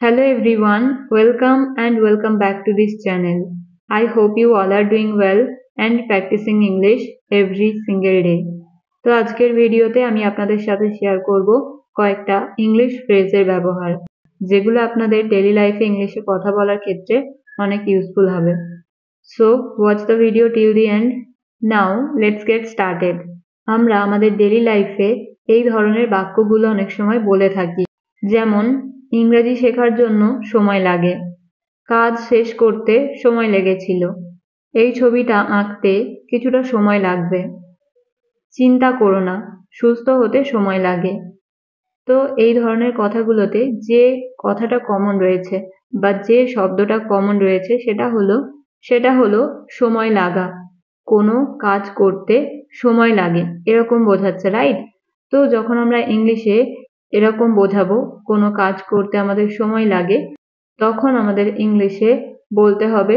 Hello everyone, welcome back to this channel. I hope you all are doing well and practicing English every single day. তো আজকের ভিডিওতে আমি আপনাদের সাথে share করব কয়েকটা ইংলিশ ফ্রেজের ব্যবহার যেগুলো আপনাদের ডেইলি লাইফে ইংলিশে কথা বলার ক্ষেত্রে অনেক ইউজফুল হবে। So watch the video till the end. Now let's get started. আমরা আমাদের ডেইলি লাইফে এই ধরনের বাক্যগুলো অনেক সময় বলে থাকি, যেমন ইংরেজি শেখার জন্য সময় লাগে, কাজ শেষ করতে সময় লেগেছিল, এই ছবিটা আঁকতে কিছুটা সময় লাগবে, চিন্তা করো না, সুস্থ হতে সময় লাগে। তো এই ধরনের কথাগুলোতে যে কথাটা কমন রয়েছে বা যে শব্দটা কমন রয়েছে সেটা হলো সময় লাগা। কোনো কাজ করতে সময় লাগে এরকম বোঝাচ্ছে, রাইট? তো যখন আমরা ইংলিশে এরকম বোঝাবো কোনো কাজ করতে আমাদের সময় লাগে, তখন আমাদের ইংলিশে বলতে হবে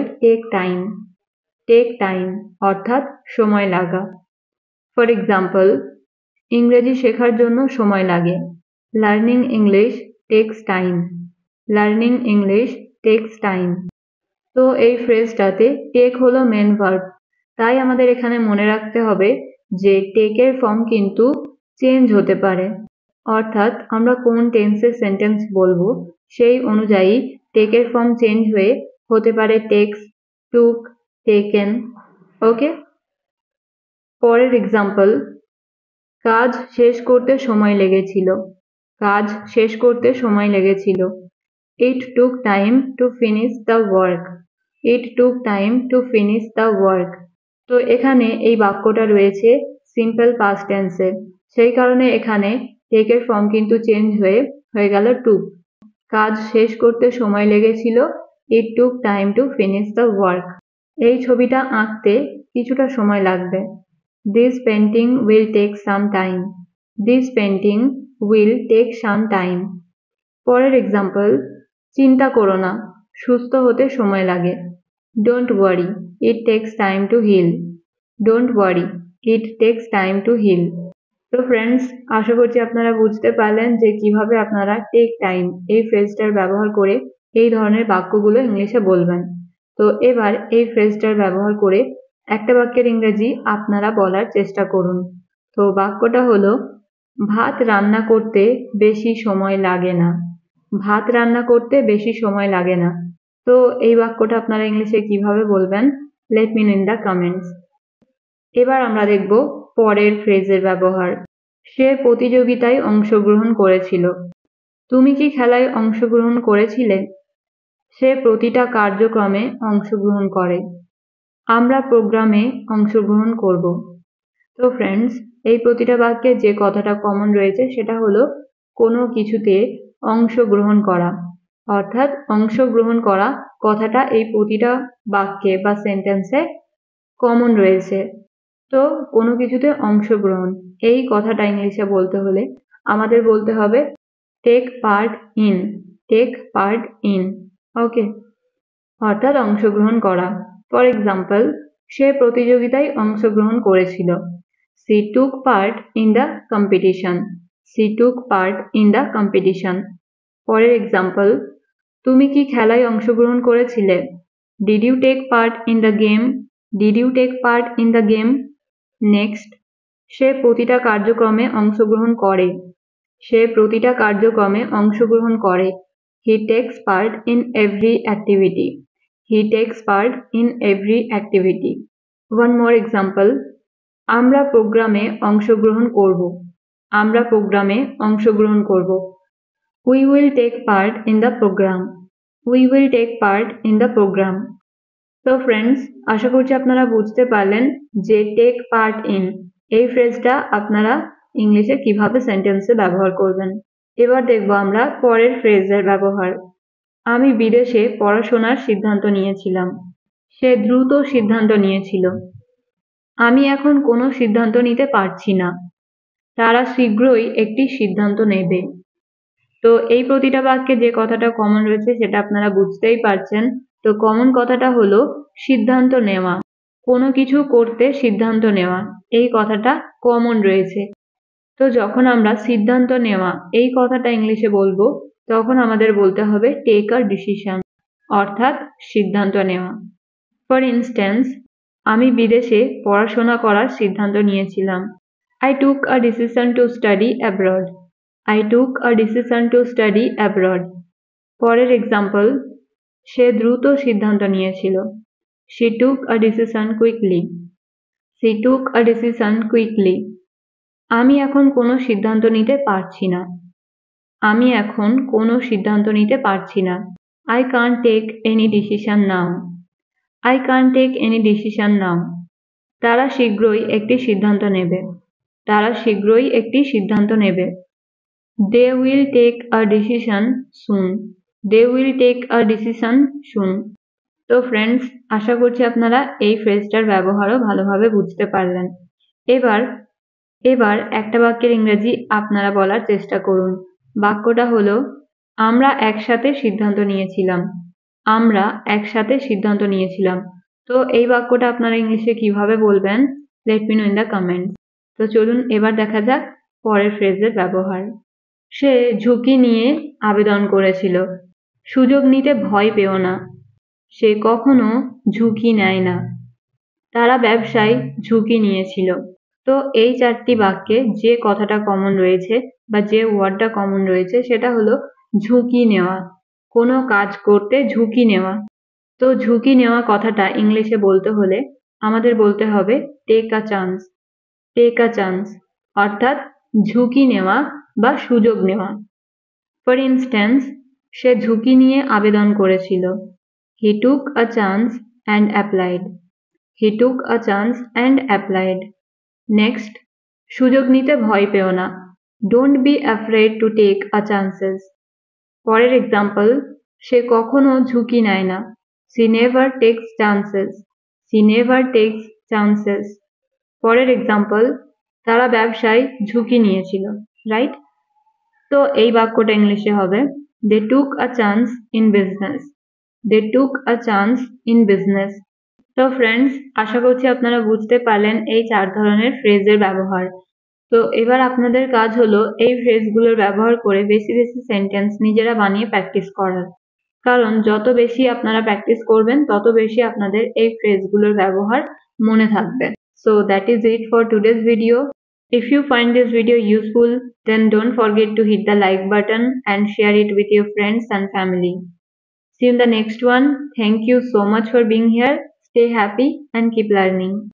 টেক টাইম অর্থাৎ সময় লাগা। ফর এক্সাম্পল, ইংরেজি শেখার জন্য সময় লাগে, লার্নিং ইংলিশ টেকস টাইম। তো এই ফ্রেজটাতে টেক হলো মেন ভার্ব, তাই আমাদের এখানে মনে রাখতে হবে যে টেকের ফর্ম কিন্তু চেঞ্জ হতে পারে, অর্থাৎ আমরা কোন টেন্সে সেন্টেন্স বলবো সেই অনুযায়ী টেকের ফর্ম চেঞ্জ হয়ে হতে পারে টেক্স, টুক, টেকেন। ওকে, পরের এক্সাম্পল, কাজ শেষ করতে সময় লেগেছিল। It took time to finish the work. তো এখানে এই বাক্যটা রয়েছে সিম্পল পাস্ট টেন্সে, সেই কারণে এখানে টেকের ফর্ম কিন্তু চেঞ্জ হয়ে গেল টুক। কাজ শেষ করতে সময় লেগেছিল, It took time to finish the work. এই ছবিটা আঁকতে কিছুটা সময় লাগবে, This painting will take some time. পরের এক্সাম্পল, চিন্তা করো না, সুস্থ হতে সময় লাগে, Don't worry, it takes time to heal. তো ফ্রেন্ডস, আশা করছি আপনারা বুঝতে পারলেন যে কিভাবে আপনারা টেক টাইম এই ফ্রেজটার ব্যবহার করে এই ধরনের বাক্যগুলো ইংলিশে বলবেন। তো এবার এই ফ্রেজটার ব্যবহার করে একটা বাক্যের ইংরেজি আপনারা বলার চেষ্টা করুন। তো বাক্যটা হলো, ভাত রান্না করতে বেশি সময় লাগে না। তো এই বাক্যটা আপনারা ইংলিশে কিভাবে বলবেন, let me no in the comments. এবার আমরা দেখব পরের ফ্রেজের ব্যবহার, সে প্রতিযোগিতায় অংশগ্রহণ করেছিল। তুমি কি খেলায় অংশগ্রহণ করেছিলে? সে প্রতিটা কার্যক্রমে অংশগ্রহণ করে। আমরা প্রোগ্রামে অংশগ্রহণ করব। তো ফ্রেন্ডস, এই প্রতিটা বাক্যে যে কথাটা কমন রয়েছে সেটা হলো কোনো কিছুতে অংশগ্রহণ করা, অর্থাৎ অংশগ্রহণ করা কথাটা এই প্রতিটা বাক্যে বা সেন্টেন্সে কমন রয়েছে। তো কোনো কিছুতে অংশগ্রহণ এই কথাটা ইংলিশে বলতে হলে আমাদের বলতে হবে টেক পার্ট ইন। ওকে, অর্থাৎ অংশগ্রহণ করা। ফর এক্সাম্পল, সে প্রতিযোগিতায় অংশগ্রহণ করেছিল, She took part in the competition. পরের এক্সাম্পল, তুমি কি খেলায় অংশগ্রহণ করেছিলে? Did you take part in the game? Next, সে প্রতিটা কার্যক্রমে অংশগ্রহণ করে। He takes part in every activity. One more example, আমরা প্রোগ্রামে অংশগ্রহণ করব। We will take part in the program. তো ফ্রেন্ডস, আশা করছি আপনারা বুঝতে পারলেন যে টেক পার্ট ইন এই ফ্রেজটা আপনারা ইংলিশে কিভাবে সেন্টেন্সে ব্যবহার করবেন। এবার দেখব আমরা পরের ফ্রেজের ব্যবহার, আমি বিদেশে পড়াশোনার সিদ্ধান্ত নিয়েছিলাম। সে দ্রুত সিদ্ধান্ত নিয়েছিল। আমি এখন কোনো সিদ্ধান্ত নিতে পারছি না। তারা শীঘ্রই একটি সিদ্ধান্ত নেবে। তো এই প্রতিটা বাক্যে যে কথাটা কমন রয়েছে সেটা আপনারা বুঝতেই পারছেন। তো কমন কথাটা হলো সিদ্ধান্ত নেওয়া, কোনো কিছু করতে সিদ্ধান্ত নেওয়া, এই কথাটা কমন রয়েছে। তো যখন আমরা সিদ্ধান্ত নেওয়া এই কথাটা ইংলিশে বলবো, তো তখন আমাদের বলতে হবে টেক আ ডিসিশন, অর্থাৎ সিদ্ধান্ত নেওয়া। ফর ইনস্ট্যান্স, আমি বিদেশে পড়াশোনা করার সিদ্ধান্ত নিয়েছিলাম। I took a decision to study abroad. I took a decision to study abroad. পরের এক্সাম্পল, সে দ্রুত সিদ্ধান্ত নিয়েছিল। She took a decision quickly. She took a decision quickly. আমি এখন কোনো সিদ্ধান্ত নিতে পারছি না। আমি এখন কোনো সিদ্ধান্ত নিতে পারছি না। I can't take any decision now. I can't take any decision now. তারা শীঘ্রই একটি সিদ্ধান্ত নেবে। তারা শীঘ্রই একটি সিদ্ধান্ত নেবে। They will take a decision soon. They will take a decision soon. তো ফ্রেন্ডস, আশা করছি আপনারা এই ফ্রেজটার ব্যবহারও ভালোভাবে বুঝতে পারলেন। এবার একটা বাক্যের ইংরেজি আপনারা বলার চেষ্টা করুন। বাক্যটা হলো, আমরা একসাথে সিদ্ধান্ত নিয়েছিলাম। আমরা একসাথে সিদ্ধান্ত নিয়েছিলাম। তো এই বাক্যটা আপনারা ইংলিশে কিভাবে বলবেন, let me no in the comments. তো চলুন এবার দেখা যাক পরের ফ্রেজের ব্যবহার। সে ঝুঁকি নিয়ে আবেদন করেছিল। সুযোগ নিতে ভয় পেও না। সে কখনো ঝুঁকি নেয় না। তারা ব্যবসায় ঝুঁকি নিয়েছিল। তো এই চারটি বাক্যে যে কথাটা কমন রয়েছে বা যে ওয়ার্ডটা কমন রয়েছে সেটা হলো ঝুঁকি নেওয়া। কোনো কাজ করতে ঝুঁকি নেওয়া। তো ঝুঁকি নেওয়া কথাটা ইংলিশে বলতে হলে আমাদের বলতে হবে take a chance. Take a chance, অর্থাৎ ঝুঁকি নেওয়া বা সুযোগ নেওয়া। ফর ইনস্ট্যান্স, সে ঝুঁকি নিয়ে আবেদন করেছিল। He took a chance and applied. He took a chance and applied. Next, সুযোগ নিতে ভয় পেও না। Don't be afraid to take a chances. পরের এক্সাম্পল, সে কখনো ঝুঁকি নেয় না। She never takes chances. She never takes chances. পরের এক্সাম্পল, তারা ব্যবসায় ঝুঁকি নিয়েছিল। রাইট? তো এই বাক্যটা ইংলিশে হবে They took a chance in business. They took a chance in business. তো ফ্রেন্ডস, আশা করছি আপনারা বুঝতে পারলেন এই 4 ধরনের ফ্রেজের ব্যবহার। তো এবার আপনাদের কাজ হলো এই ফ্রেজগুলোর ব্যবহার করে বেশি বেশি সেন্টেন্স নিজেরা বানিয়ে প্র্যাকটিস করার। কারণ যত বেশি আপনারা প্র্যাকটিস করবেন তত বেশি আপনাদের এই ফ্রেজগুলোর ব্যবহার মনে থাকবে। So that is it for today's video. If you find this video useful, then don't forget to hit the like button and share it with your friends and family. See you in the next one. Thank you so much for being here. Stay happy and keep learning.